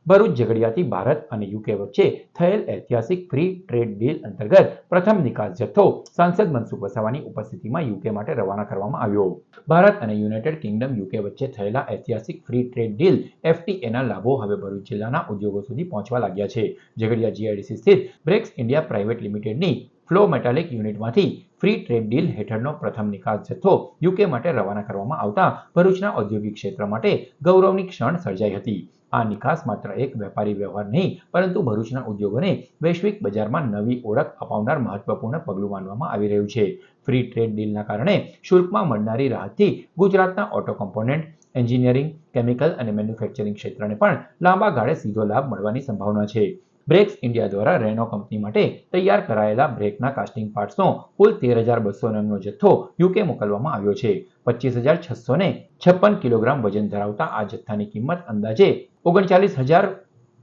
ભરૂચ ઝઘડિયાથી ભારત અને યુકે વચ્ચે થયેલ ઐતિહાસિક ફ્રી ટ્રેડ ડીલ અંતર્ગત પ્રથમ નિકાસ જથ્થો સાંસદ મનસુખ વસાવાની ઉપસ્થિતિમાં યુકે માટે રવાના કરવામાં આવ્યો। ભારત અને યુનાઇટેડ કિંગડમ યુકે વચ્ચે થયેલા ઐતિહાસિક ફ્રી ટ્રેડ ડીલ એફટીએના લાભો હવે ભરૂચ જિલ્લાના ઉદ્યોગો સુધી પહોંચવા લાગ્યા છે। ઝઘડિયા જીઆઈડીસી સ્થિત બ્રેક્સ ઇન્ડિયા પ્રાઇવેટ લિમિટેડની ફ્લો મેટાલિક યુનિટમાંથી ફ્રી ટ્રેડ ડીલ હેઠળનો પ્રથમ નિકાસ જથ્થો યુકે માટે રવાના કરવામાં આવતા ભરૂચના ઔદ્યોગિક ક્ષેત્ર માટે ગૌરવની ક્ષણ સર્જાઈ હતી। આ નિકાસ માત્ર એક વેપારી વ્યવહાર નહીં પરંતુ ભરૂચના ઉદ્યોગોને વૈશ્વિક બજારમાં નવી ઓળખ અપાવનાર મહત્વપૂર્ણ પગલું માનવામાં આવી રહ્યું છે। ફ્રી ટ્રેડ ડીલના કારણે શુલ્કમાં મળનારી રાહતથી ગુજરાતના ઓટો કમ્પોનન્ટ, એન્જિનિયરિંગ, કેમિકલ અને મેન્યુફેક્ચરિંગ ક્ષેત્રને પણ લાંબા ગાળે સીધો લાભ મળવાની સંભાવના છે। બ્રેક્સ ઇન્ડિયા દ્વારા રેનો કંપની માટે તૈયાર કરાયેલા બ્રેકના કાસ્ટિંગ પાર્ટ્સનો કુલ 13,200 નંગનો જથ્થો યુકે મોકલવામાં આવ્યો છે। 25,656 કિલોગ્રામ વજન ધરાવતા આ જથ્થાની કિંમત અંદાજે 39,000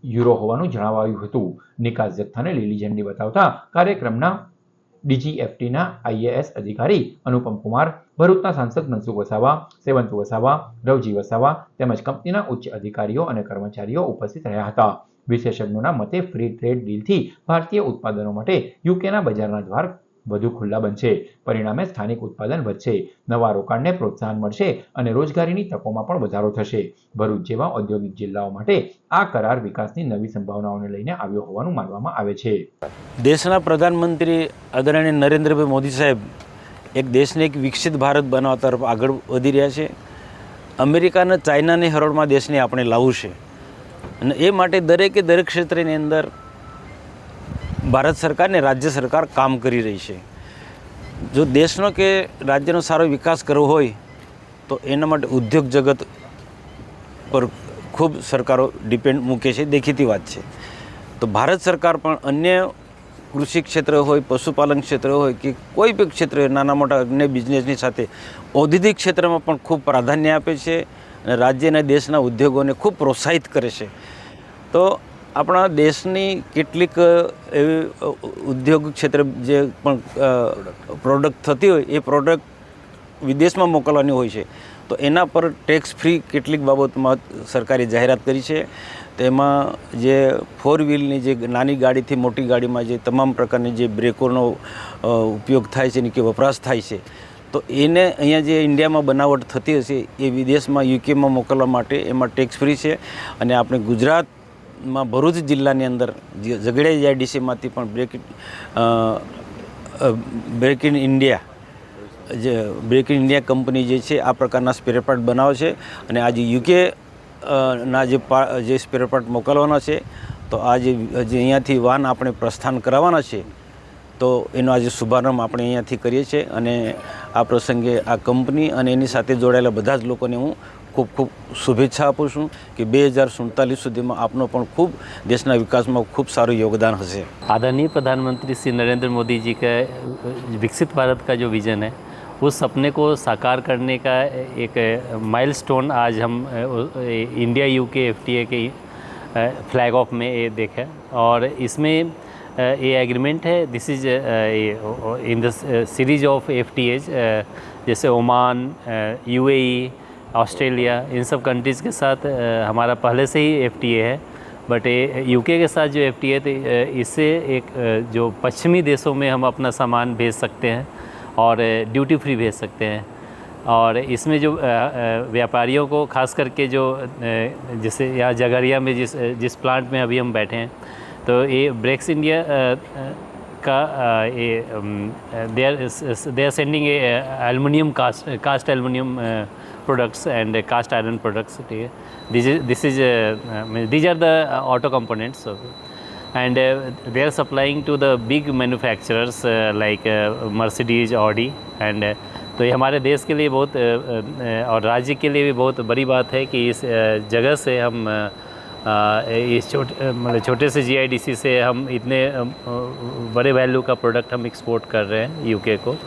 યુરો હોવાનું જણાવાયું હતું। નિકાસ જથ્થાને લીલી ઝંડી બતાવતા કાર્યક્રમના ડીજીએફટીના આઈએએસ અધિકારી અનુપમ કુમાર, ભરૂચના સાંસદ મનસુખ વસાવા, સેવંતુ વસાવા, રવજી વસાવા તેમજ કંપનીના ઉચ્ચ અધિકારીઓ અને કર્મચારીઓ ઉપસ્થિત રહ્યા હતા। વિશેષજ્ઞોના મતે ફ્રી ટ્રેડ ડીલથી ભારતીય ઉત્પાદનો માટે યુકેના બજારના દ્વાર વધુ ખુલ્લા બનશે। પરિણામે સ્થાનિક ઉત્પાદન વધશે, નવા રોકાણને પ્રોત્સાહન મળશે અને રોજગારીની તકોમાં પણ વધારો થશે। ભરૂચ જેવા ઔદ્યોગિક જિલ્લાઓ માટે આ કરાર વિકાસની નવી સંભાવનાઓને લઈને આવ્યો હોવાનું માનવામાં આવે છે। દેશના પ્રધાનમંત્રી આદરણીય નરેન્દ્રભાઈ મોદી સાહેબ એક દેશને એક વિકસિત ભારત બનાવવા તરફ આગળ વધી રહ્યા છે। અમેરિકા અને ચાઇનાની હરોળમાં દેશને આપણે લાવવું છે અને એ માટે દરેકે દરેક ક્ષેત્રની અંદર ભારત સરકાર ને રાજ્ય સરકાર કામ કરી રહી છે। જો દેશનો કે રાજ્યનો સારો વિકાસ કરવો હોય તો એના માટે ઉદ્યોગ જગત પર ખૂબ સરકારો ડિપેન્ડ મૂકે છે, દેખીતી વાત છે। તો ભારત સરકાર પણ અન્ય કૃષિ ક્ષેત્ર હોય, પશુપાલન ક્ષેત્ર હોય કે કોઈ પણ ક્ષેત્ર નાના મોટા અન્ય બિઝનેસની સાથે ઔદ્યોગિક ક્ષેત્રમાં પણ ખૂબ પ્રાધાન્ય આપે છે અને રાજ્ય અને દેશના ઉદ્યોગોને ખૂબ પ્રોત્સાહિત કરે છે। તો આપણા દેશની કેટલીક એવી ઉદ્યોગ ક્ષેત્ર જે પણ પ્રોડક્ટ થતી હોય એ પ્રોડક્ટ વિદેશમાં મોકલવાની હોય છે તો એના પર ટેક્સ ફ્રી કેટલીક બાબતમાં સરકારે જાહેરાત કરી છે। તેમાં જે 4 વ્હીલની જે નાની ગાડીથી મોટી ગાડીમાં જે તમામ પ્રકારની જે બ્રેકોનો ઉપયોગ થાય છે કે વપરાશ થાય છે તો એને અહીંયા જે ઇન્ડિયામાં બનાવટ થતી હશે એ વિદેશમાં યુકેમાં મોકલવા માટે એમાં ટેક્સ ફ્રી છે। અને આપણે ગુજરાતમાં ભરૂચ જિલ્લાની અંદર ઝઘડિયા જીઆઈડીસીમાંથી પણ break in India break in India company જે છે આ પ્રકારના સ્પેર પાર્ટ બનાવે છે અને આજે યુકે ના જે સ્પેર પાર્ટ મોકલવાના છે તો આજે અહીંયાથી વાહન આપણે પ્રસ્થાન કરાવવાના છે તો એનો આજે શુભારંભ આપણે અહીંયાથી કરીએ છીએ। અને આ પ્રસંગે આ કંપની અને એની સાથે જોડાયેલા બધા જ લોકોને હું ખૂબ ખૂબ શુભેચ્છા આપું છું कि 2047 સુધીમાં આપનો પણ ખૂબ દેશના વિકાસમાં ખૂબ સારું योगदान હશે। आदरणीय प्रधानमंत्री श्री नरेंद्र मोदी जी का विकसित भारत का जो विज़न है उस सपने को साकार करने का एक माइलस्टोन आज हम इंडिया यूके एफटीए के फ्लैग ऑफ में ये देखा और इसमें ये एग्रीमेंट है। This is in the series of FTAs जैसे ओमान, यूएई, ऑस्ट्रेलिया, इन सब कंट्रीज़ के साथ हमारा पहले से ही एफटीए है। बट यूके के साथ जो एफटीए तो इससे एक जो पश्चिमी देशों में हम अपना सामान भेज सकते हैं और ड्यूटी फ्री भेज सकते हैं। और इसमें जो व्यापारियों को खास करके जो जैसे यहाँ झगड़िया में जिस प्लांट में अभी हम बैठे हैं तो ये ब्रेक्स इंडिया का ये they are sending A aluminium cast aluminium products and cast iron products. These are the auto components and they are supplying to the big manufacturers like Mercedes, Audi and तो ये हमारे देश के लिए बहुत और राज्य के लिए भी बहुत बड़ी बात है कि इस जगह से हम इस छोटे से जीआईडीसी से हम इतने बड़े वैल्यू का प्रोडक्ट हम एक्सपोर्ट कर रहे हैं यूके को।